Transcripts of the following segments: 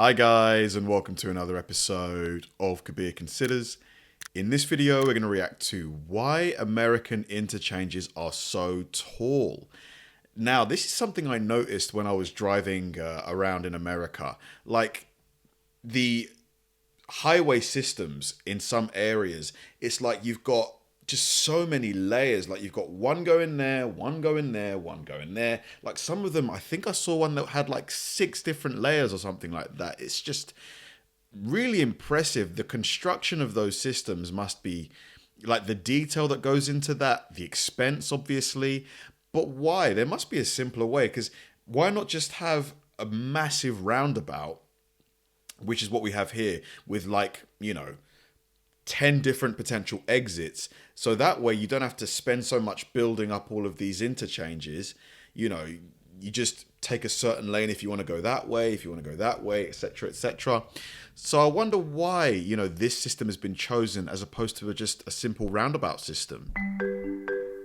Hi guys, and welcome to another episode of Kabir Considers. In this video, we're going to react to why American interchanges are so tall. Now, this is something I noticed when I was driving around in America. Like, the highway systems in some areas, it's like you've got just so many layers. Like, you've got one going there, one going there, one going there. Like, some of them, I think I saw one that had like 6 different layers or something like that. It's just really impressive. The construction of those systems must be, like, the detail that goes into that, the expense, obviously. But why? There must be a simpler way, because why not just have a massive roundabout, which is what we have here, with, like, 10 different potential exits. So that way you don't have to spend so much building up all of these interchanges. You just take a certain lane if you want to go that way, if you want to go that way, etc., etc. So I wonder why, this system has been chosen as opposed to just a simple roundabout system.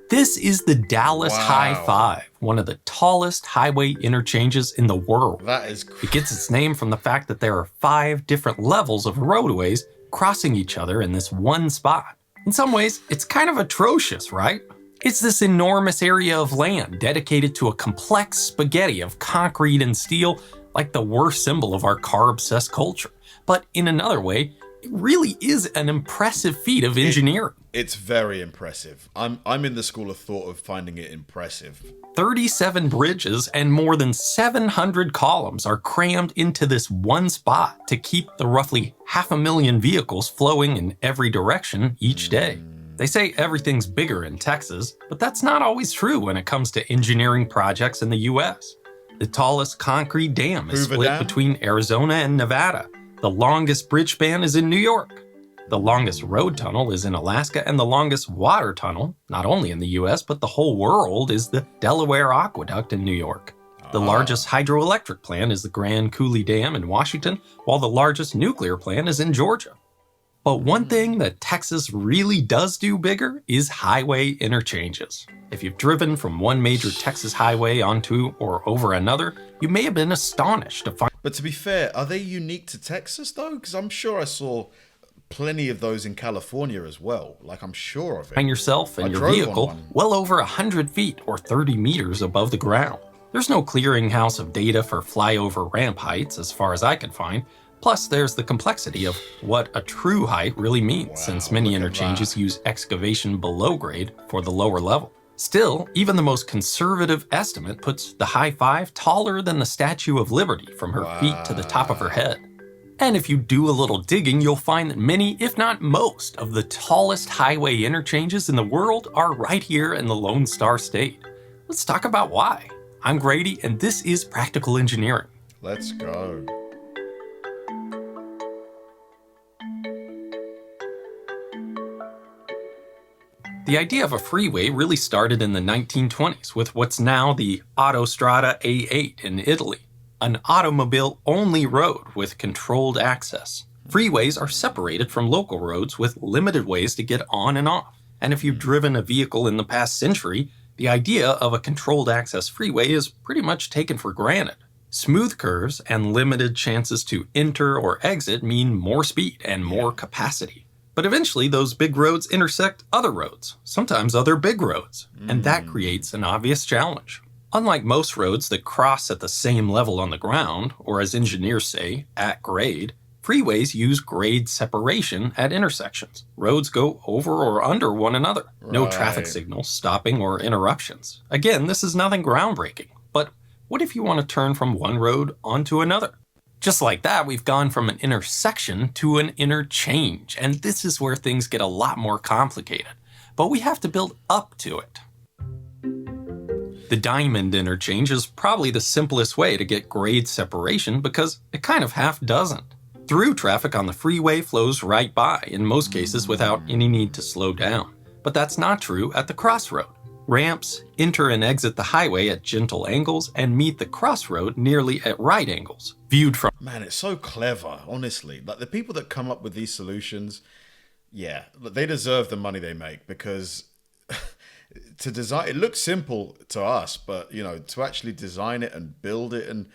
This is the Dallas High Five, one of the tallest highway interchanges in the world. That is It gets its name from the fact that there are 5 different levels of roadways crossing each other in this one spot. In some ways, it's kind of atrocious, right? It's this enormous area of land dedicated to a complex spaghetti of concrete and steel, like the worst symbol of our car-obsessed culture. But in another way, it really is an impressive feat of engineering. It's very impressive. I'm in the school of thought of finding it impressive. 37 bridges and more than 700 columns are crammed into this one spot to keep the roughly 500,000 vehicles flowing in every direction each day. They say everything's bigger in Texas, but that's not always true when it comes to engineering projects in the US. The tallest concrete dam is split between Arizona and Nevada. The longest bridge span is in New York. The longest road tunnel is in Alaska, and the longest water tunnel, not only in the US, but the whole world, is the Delaware Aqueduct in New York. The largest hydroelectric plant is the Grand Coulee Dam in Washington, while the largest nuclear plant is in Georgia. But one thing that Texas really does do bigger is highway interchanges. If you've driven from one major Texas highway onto or over another, you may have been astonished to find. But to be fair, are they unique to Texas though? Because I'm sure I saw plenty of those in California as well. Like, I'm sure of it. Find yourself and your vehicle well over 100 feet or 30 meters above the ground. There's no clearinghouse of data for flyover ramp heights as far as I could find. Plus, there's the complexity of what a true height really means, since many interchanges use excavation below grade for the lower level. Still, even the most conservative estimate puts the High Five taller than the Statue of Liberty from her feet to the top of her head. And if you do a little digging, you'll find that many, if not most, of the tallest highway interchanges in the world are right here in the Lone Star State. Let's talk about why. I'm Grady, and this is Practical Engineering. Let's go. The idea of a freeway really started in the 1920s with what's now the Autostrada A8 in Italy, an automobile-only road with controlled access. Freeways are separated from local roads with limited ways to get on and off. And if you've driven a vehicle in the past century, the idea of a controlled access freeway is pretty much taken for granted. Smooth curves and limited chances to enter or exit mean more speed and more capacity. But eventually, those big roads intersect other roads, sometimes other big roads, and that creates an obvious challenge. Unlike most roads that cross at the same level on the ground, or as engineers say, at grade, freeways use grade separation at intersections. Roads go over or under one another. No traffic signals, stopping, or interruptions. Again, this is nothing groundbreaking, but what if you want to turn from one road onto another? Just like that, we've gone from an intersection to an interchange, and this is where things get a lot more complicated. But we have to build up to it. The diamond interchange is probably the simplest way to get grade separation because it kind of half doesn't. Through traffic on the freeway flows right by, in most cases without any need to slow down. But that's not true at the crossroad. Ramps enter and exit the highway at gentle angles and meet the crossroad nearly at right angles. Viewed from... Man, it's so clever, honestly. Like, the people that come up with these solutions, yeah, they deserve the money they make, because to design, it looks simple to us, but, to actually design it and build it and,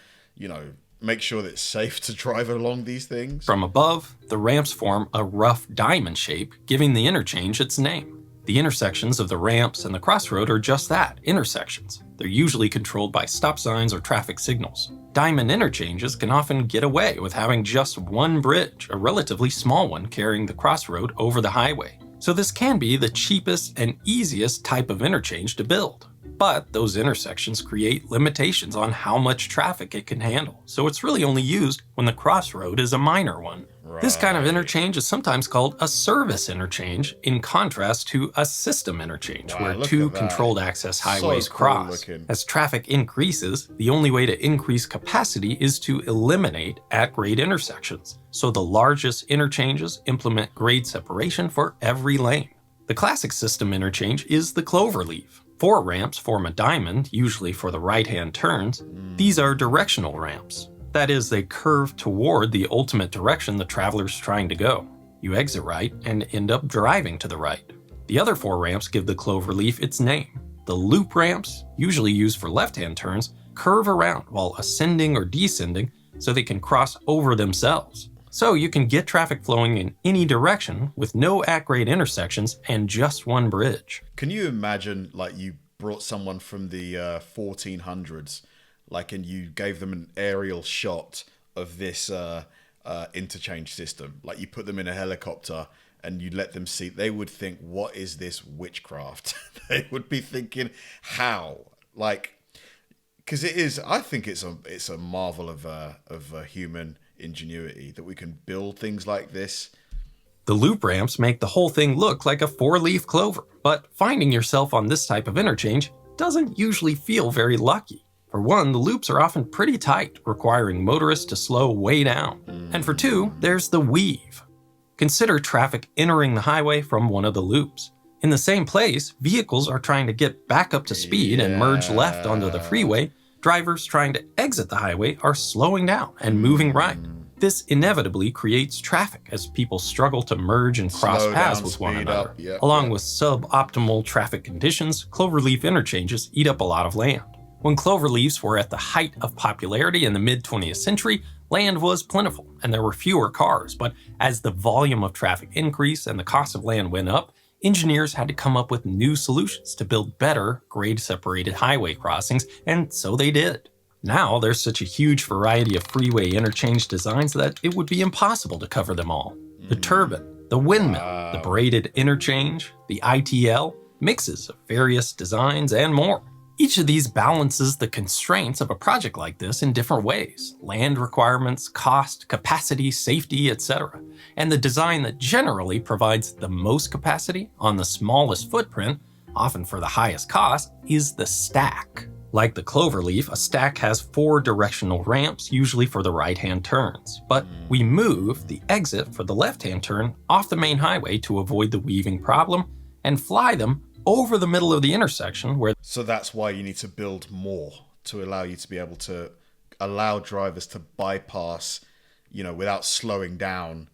make sure that it's safe to drive along these things? From above, the ramps form a rough diamond shape, giving the interchange its name. The intersections of the ramps and the crossroad are just that, intersections. They're usually controlled by stop signs or traffic signals. Diamond interchanges can often get away with having just one bridge, a relatively small one carrying the crossroad over the highway. So this can be the cheapest and easiest type of interchange to build. But those intersections create limitations on how much traffic it can handle, so it's really only used when the crossroad is a minor one. Right. This kind of interchange is sometimes called a service interchange, in contrast to a system interchange, Wow, where look two at that. controlled access highways So cool cross. looking. As traffic increases, the only way to increase capacity is to eliminate at-grade intersections. So the largest interchanges implement grade separation for every lane. The classic system interchange is the cloverleaf. 4 ramps form a diamond, usually for the right-hand turns. These are directional ramps. That is, they curve toward the ultimate direction the traveler's trying to go. You exit right and end up driving to the right. The other 4 ramps give the cloverleaf its name. The loop ramps, usually used for left-hand turns, curve around while ascending or descending so they can cross over themselves. So you can get traffic flowing in any direction with no at-grade intersections and just one bridge. Can you imagine, like, you brought someone from the 1400s, like, and you gave them an aerial shot of this interchange system? Like, you put them in a helicopter and you let them see, they would think, what is this witchcraft? They would be thinking, how? Like, because it is, I think it's a marvel of human ingenuity that we can build things like this. The loop ramps make the whole thing look like a 4-leaf clover, but finding yourself on this type of interchange doesn't usually feel very lucky. For one, the loops are often pretty tight, requiring motorists to slow way down. And for two, there's the weave. Consider traffic entering the highway from one of the loops. In the same place, vehicles are trying to get back up to speed and merge left onto the freeway. Drivers trying to exit the highway are slowing down and moving right. This inevitably creates traffic as people struggle to merge and cross Slow paths down, with one speed another. up, yep, Along yep. with suboptimal traffic conditions, cloverleaf interchanges eat up a lot of land. When cloverleafs were at the height of popularity in the mid-20th century, land was plentiful and there were fewer cars, but as the volume of traffic increased and the cost of land went up, engineers had to come up with new solutions to build better grade-separated highway crossings, and so they did. Now, there's such a huge variety of freeway interchange designs that it would be impossible to cover them all. The turbine, the windmill, the braided interchange, the ITL, mixes of various designs, and more. Each of these balances the constraints of a project like this in different ways: land requirements, cost, capacity, safety, etc. And the design that generally provides the most capacity on the smallest footprint, often for the highest cost, is the stack. Like the cloverleaf, a stack has 4 directional ramps, usually for the right-hand turns. But we move the exit for the left-hand turn off the main highway to avoid the weaving problem and fly them over the middle of the intersection where... So that's why you need to build more, to allow you to be able to allow drivers to bypass, without slowing down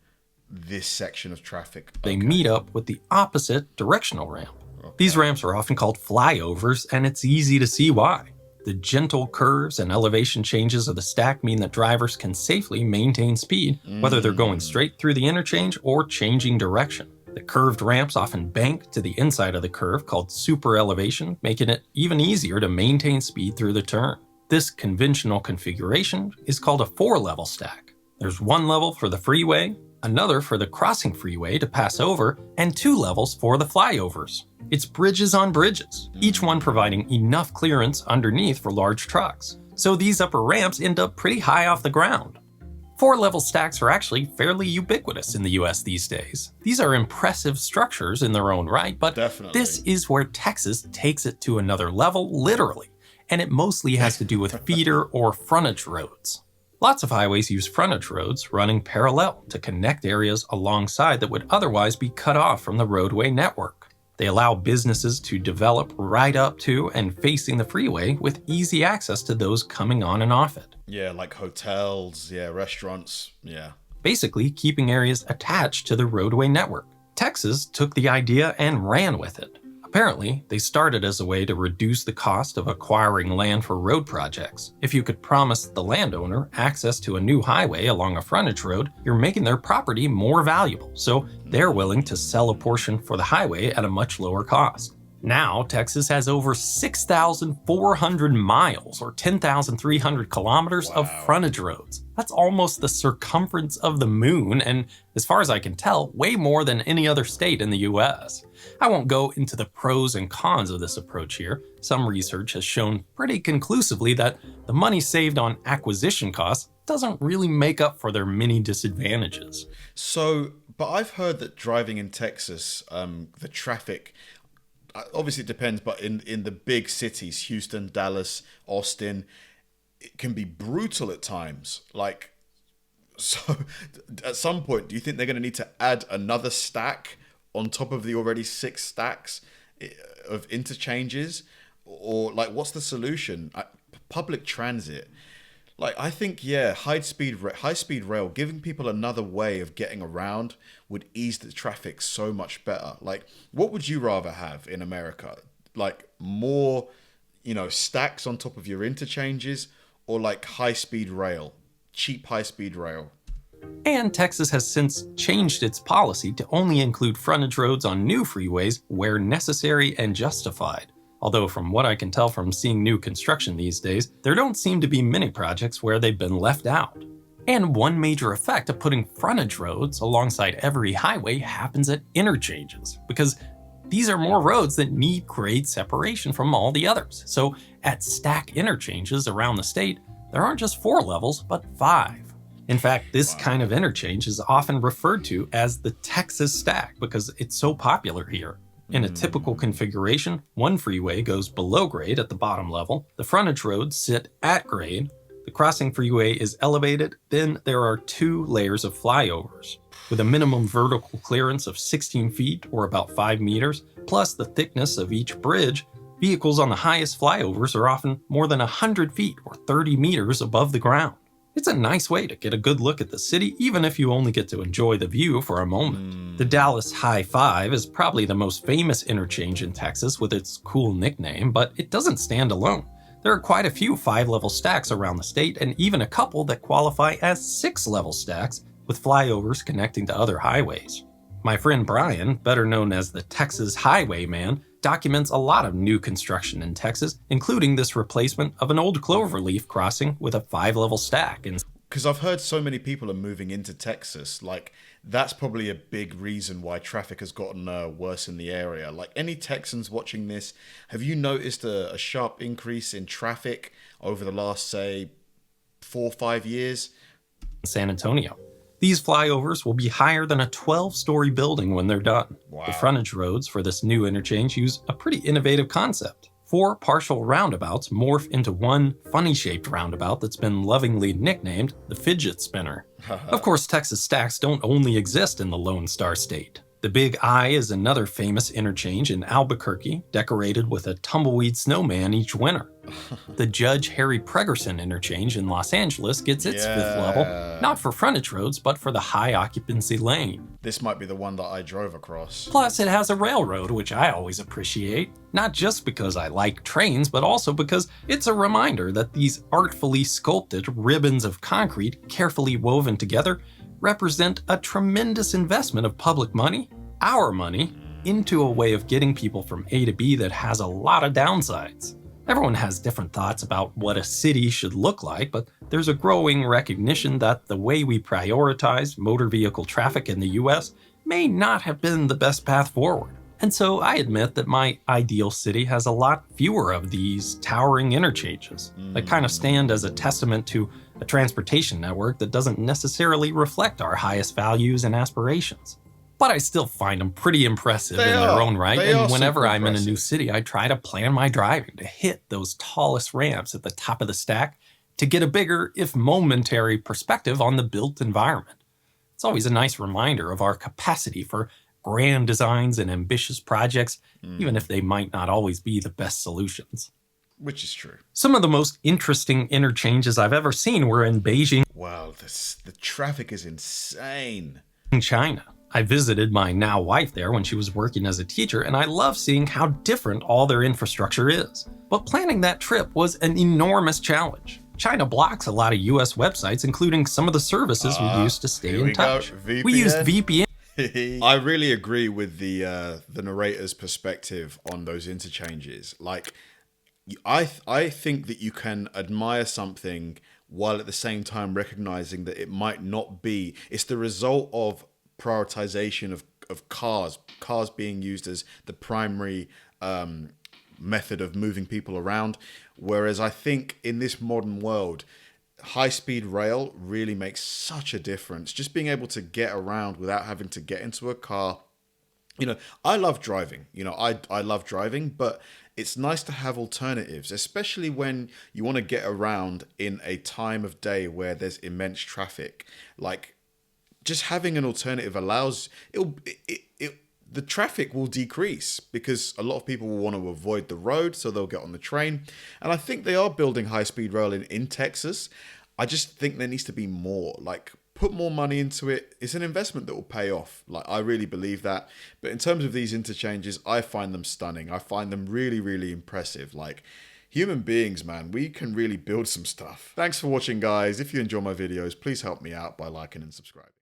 this section of traffic. They meet up with the opposite directional ramp. These ramps are often called flyovers, and it's easy to see why. The gentle curves and elevation changes of the stack mean that drivers can safely maintain speed, whether they're going straight through the interchange or changing direction. The curved ramps often bank to the inside of the curve, called super elevation, making it even easier to maintain speed through the turn. This conventional configuration is called a 4-level stack. There's 1 level for the freeway, another for the crossing freeway to pass over, and 2 levels for the flyovers. It's bridges on bridges, each one providing enough clearance underneath for large trucks. So these upper ramps end up pretty high off the ground. 4-level stacks are actually fairly ubiquitous in the US these days. These are impressive structures in their own right, but Definitely. This is where Texas takes it to another level, literally, and it mostly has to do with feeder or frontage roads. Lots of highways use frontage roads running parallel to connect areas alongside that would otherwise be cut off from the roadway network. They allow businesses to develop right up to and facing the freeway with easy access to those coming on and off it. Yeah, like hotels, restaurants, Basically keeping areas attached to the roadway network. Texas took the idea and ran with it. Apparently, they started as a way to reduce the cost of acquiring land for road projects. If you could promise the landowner access to a new highway along a frontage road, you're making their property more valuable, so they're willing to sell a portion for the highway at a much lower cost. Now, Texas has over 6,400 miles or 10,300 kilometers of frontage roads. That's almost the circumference of the moon, and as far as I can tell, way more than any other state in the US. I won't go into the pros and cons of this approach here. Some research has shown pretty conclusively that the money saved on acquisition costs doesn't really make up for their many disadvantages. But I've heard that driving in Texas, the traffic, obviously it depends, but in the big cities, Houston, Dallas, Austin, it can be brutal at times. So at some point, do you think they're going to need to add another stack on top of the already 6 stacks of interchanges? Or what's the solution? Public transit. I think, high speed rail, giving people another way of getting around would ease the traffic so much better. What would you rather have in America? More, stacks on top of your interchanges, or high speed rail, cheap high speed rail? And Texas has since changed its policy to only include frontage roads on new freeways where necessary and justified. Although from what I can tell from seeing new construction these days, there don't seem to be many projects where they've been left out. And one major effect of putting frontage roads alongside every highway happens at interchanges, because these are more roads that need grade separation from all the others. So at stack interchanges around the state, there aren't just 4 levels, but 5. In fact, this kind of interchange is often referred to as the Texas stack because it's so popular here. In a typical configuration, one freeway goes below grade at the bottom level, the frontage roads sit at grade, the crossing freeway is elevated, then there are 2 layers of flyovers. With a minimum vertical clearance of 16 feet or about 5 meters, plus the thickness of each bridge, vehicles on the highest flyovers are often more than 100 feet or 30 meters above the ground. It's a nice way to get a good look at the city, even if you only get to enjoy the view for a moment. The Dallas High 5 is probably the most famous interchange in Texas with its cool nickname, but it doesn't stand alone. There are quite a few 5-level stacks around the state, and even a couple that qualify as 6-level stacks with flyovers connecting to other highways. My friend Brian, better known as the Texas Highwayman, documents a lot of new construction in Texas, including this replacement of an old cloverleaf crossing with a 5-level stack. Because I've heard so many people are moving into Texas, that's probably a big reason why traffic has gotten worse in the area. Any Texans watching this, have you noticed a sharp increase in traffic over the last, say, 4 or 5 years? San Antonio. These flyovers will be higher than a 12-story building when they're done. Wow. The frontage roads for this new interchange use a pretty innovative concept. 4 partial roundabouts morph into one funny-shaped roundabout that's been lovingly nicknamed the fidget spinner. Of course, Texas stacks don't only exist in the Lone Star State. The Big I is another famous interchange in Albuquerque, decorated with a tumbleweed snowman each winter. The Judge Harry Pregerson interchange in Los Angeles gets its 5th level, not for frontage roads, but for the high occupancy lane. This might be the one that I drove across. Plus, it has a railroad, which I always appreciate. Not just because I like trains, but also because it's a reminder that these artfully sculpted ribbons of concrete, carefully woven together, represent a tremendous investment of public money, our money, into a way of getting people from A to B that has a lot of downsides. Everyone has different thoughts about what a city should look like, but there's a growing recognition that the way we prioritize motor vehicle traffic in the US may not have been the best path forward. And so I admit that my ideal city has a lot fewer of these towering interchanges that kind of stand as a testament to a transportation network that doesn't necessarily reflect our highest values and aspirations. But I still find them pretty impressive in their own right, and whenever I'm in a new city, I try to plan my driving to hit those tallest ramps at the top of the stack to get a bigger, if momentary, perspective on the built environment. It's always a nice reminder of our capacity for grand designs and ambitious projects, even if they might not always be the best solutions. Which is true. Some of the most interesting interchanges I've ever seen were in Beijing. Wow, the traffic is insane. China. I visited my now wife there when she was working as a teacher, and I love seeing how different all their infrastructure is. But planning that trip was an enormous challenge. China blocks a lot of US websites, including some of the services we used to stay in touch. We used VPN. I really agree with the narrator's perspective on those interchanges. Like, I think that you can admire something while at the same time recognizing that it might not be. It's the result of prioritization of cars being used as the primary method of moving people around. Whereas I think in this modern world, high-speed rail really makes such a difference. Just being able to get around without having to get into a car. I love driving. I love driving, but it's nice to have alternatives, especially when you want to get around in a time of day where there's immense traffic. Like, just having an alternative allows the traffic will decrease because a lot of people will want to avoid the road, so they'll get on the train. And I think they are building high-speed rail in Texas. I just think there needs to be more. Like, put more money into it. It's an investment that will pay off. Like, I really believe that. But in terms of these interchanges, I find them stunning. I find them really, really impressive. Like, human beings, man, we can really build some stuff. Thanks for watching, guys. If you enjoy my videos, please help me out by liking and subscribing.